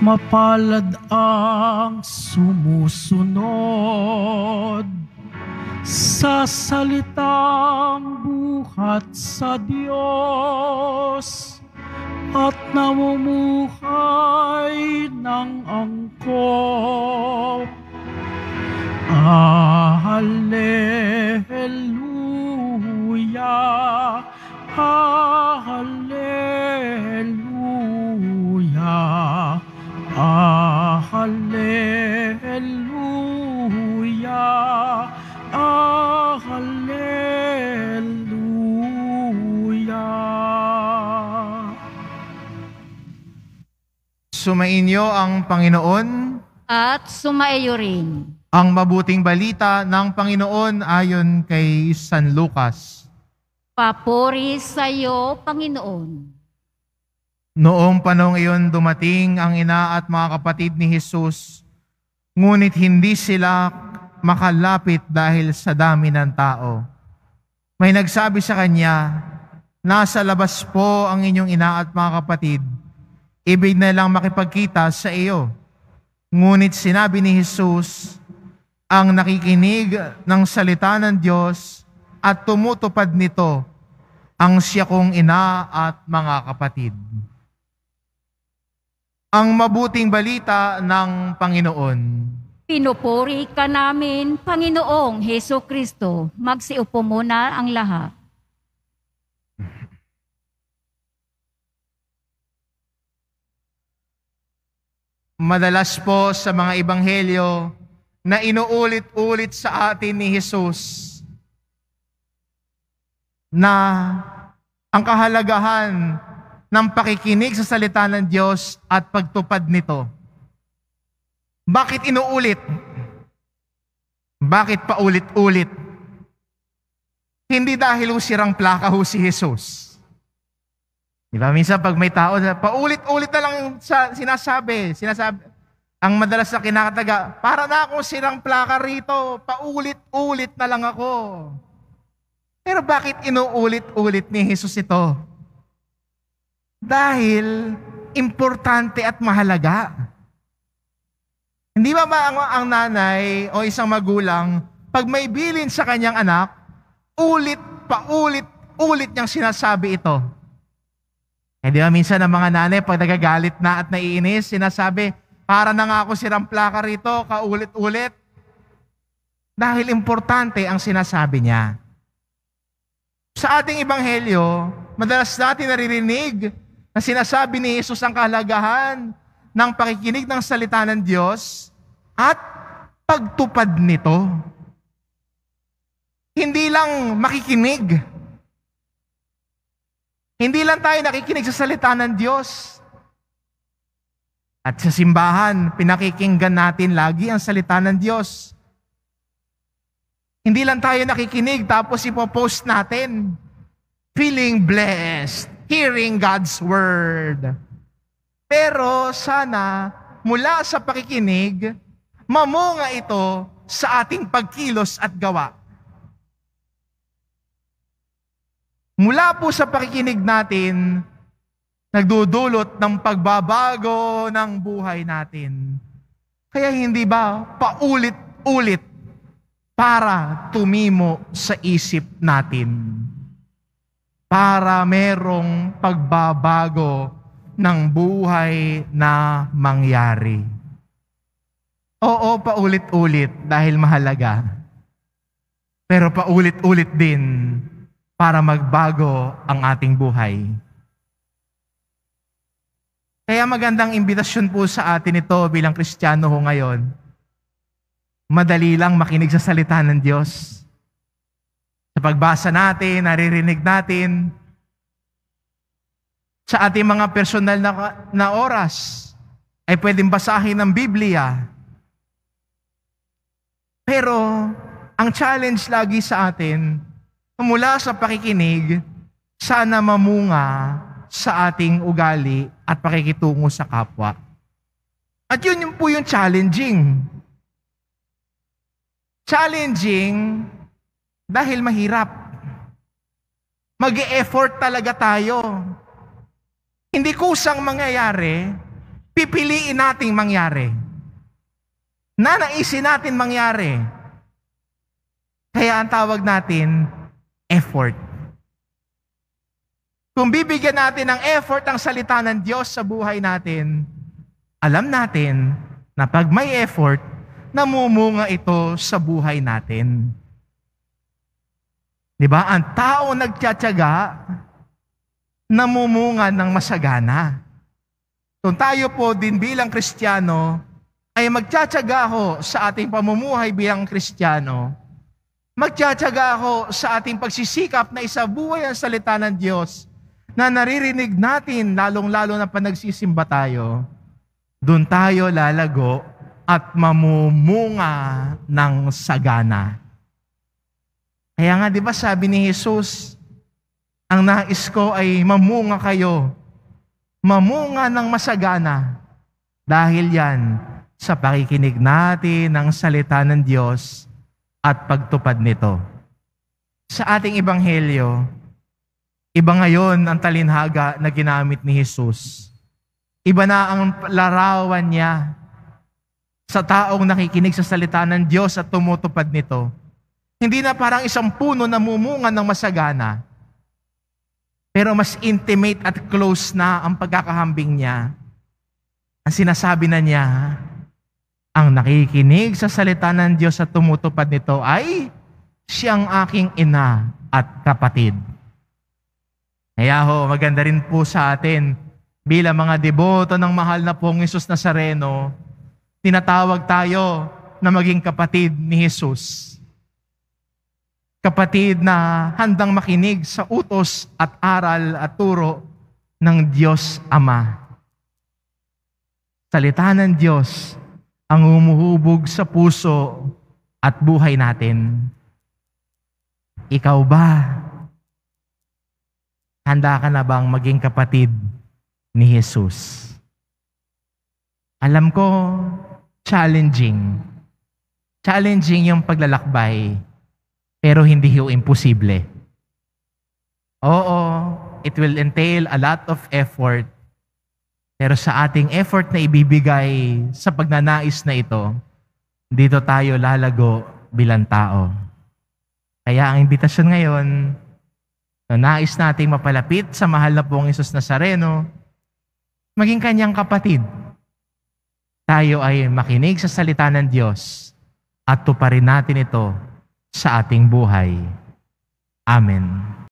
Mapalad ang sumusunod sa salitang buhat sa Diyos at namumuhay ng angkop. Hallelujah, hallelujah, hallelujah, hallelujah. Sumainyo ang Panginoon At sumaiyo rin. ang mabuting balita ng Panginoon ayon kay San Lucas. Papuri sa iyo, Panginoon. Noong panahong iyon dumating ang ina at mga kapatid ni Jesus, ngunit hindi sila makalapit dahil sa dami ng tao. May nagsabi sa kanya, "Nasa labas po ang inyong ina at mga kapatid. Ibig na lang makipagkita sa iyo." Ngunit sinabi ni Jesus, "Ang nakikinig ng salita ng Diyos at tumutupad nito, ang siya kong ina at mga kapatid." Ang mabuting balita ng Panginoon. Pinupuri ka namin, Panginoong Heso Kristo. Magsiupo muna ang lahat. Madalas po sa mga ebanghelyo na inuulit-ulit sa atin ni Jesus na ang kahalagahan ng pakikinig sa salita ng Diyos at pagtupad nito. Bakit inuulit? Bakit paulit-ulit? Hindi dahil sirang plaka si Jesus. Di ba? Minsan pag may tao, paulit-ulit na lang sinasabi. Ang madalas na kinakataga, para na akong sirang plaka rito, paulit-ulit na lang ako. Pero bakit inuulit-ulit ni Jesus ito? Dahil importante at mahalaga. Hindi ba ang nanay o isang magulang, pag may bilin sa kanyang anak, paulit-ulit niyang sinasabi ito? Di ba minsan ang mga nanay, pag nagagalit na at naiinis, sinasabi, para na nga ako sirang plaka rito, kaulit-ulit. Dahil importante ang sinasabi niya. Sa ating ebanghelyo, madalas natin naririnig na sinasabi ni Jesus ang kahalagahan ng pakikinig ng salita ng Diyos at pagtupad nito. Hindi lang makikinig. Hindi lang tayo nakikinig sa salita ng Diyos. At sa simbahan, pinakikinggan natin lagi ang salita ng Diyos. Hindi lang tayo nakikinig tapos ipopost natin. Feeling blessed, hearing God's Word. Pero sana, mula sa pakikinig, mamunga ito sa ating pagkilos at gawa. Mula po sa pakikinig natin, nagdudulot ng pagbabago ng buhay natin. Kaya hindi ba paulit-ulit para tumimo sa isip natin? Para merong pagbabago ng buhay na mangyari. Oo, paulit-ulit dahil mahalaga. Pero paulit-ulit din para magbago ang ating buhay. Kaya magandang imbitasyon po sa atin ito bilang Kristiyano ho ngayon. Madali lang makinig sa salita ng Diyos. Sa pagbasa natin, naririnig natin, sa ating mga personal na oras, ay pwedeng basahin ng Biblia. Pero, ang challenge lagi sa atin, mula sa pakikinig, sana mamunga sa ating ugali at pakikitungo sa kapwa. At yun po yung challenging. Challenging dahil mahirap. Mag-e-effort talaga tayo. Hindi kusang mangyayari, pipiliin nating mangyari. Nanaisin natin mangyari. Kaya ang tawag natin, effort. Kung bibigyan natin ng effort ang salita ng Diyos sa buhay natin, alam natin na pag may effort, namumunga ito sa buhay natin. Di ba? Ang tao nagtsatsaga, namumunga ng masagana. Kung tayo po din bilang Kristiyano, ay magtsatsaga ho sa ating pamumuhay bilang Kristiyano, magtsatsaga ho sa ating pagsisikap na isabuhay ang salita ng Diyos na naririnig natin, lalong-lalo na pa nagsisimba tayo, doon tayo lalago at mamumunga ng sagana. Kaya nga, di ba sabi ni Jesus, ang nais ko ay mamunga kayo, mamunga ng masagana, dahil yan sa pakikinig natin ng salita ng Diyos at pagtupad nito. Sa ating ebanghelyo, iba ngayon ang talinhaga na ginamit ni Jesus. Iba na ang larawan niya sa taong nakikinig sa salita ng Diyos at tumutupad nito. Hindi na parang isang puno na mumunga ng masagana, pero mas intimate at close na ang pagkakahambing niya. Ang sinasabi na niya, ang nakikinig sa salita ng Diyos at tumutupad nito ay siyang aking ina at kapatid. Kaya ho, maganda rin po sa atin bilang mga deboto ng mahal na pong Jesus Nazareno, tinatawag tayo na maging kapatid ni Jesus. Kapatid na handang makinig sa utos at aral at turo ng Diyos Ama. Salita ng Diyos ang humuhubog sa puso at buhay natin. Ikaw ba? Handa ka na bang maging kapatid ni Jesus? Alam ko, challenging. Challenging yung paglalakbay, pero hindi yung imposible. Oo, it will entail a lot of effort, pero sa ating effort na ibibigay sa pagnanais na ito, dito tayo lalago bilang tao. Kaya ang imbitasyon ngayon, na nais nating mapalapit sa mahal na pong Jesus Nazareno, maging kanyang kapatid. Tayo ay makinig sa salita ng Diyos at tuparin natin ito sa ating buhay. Amen.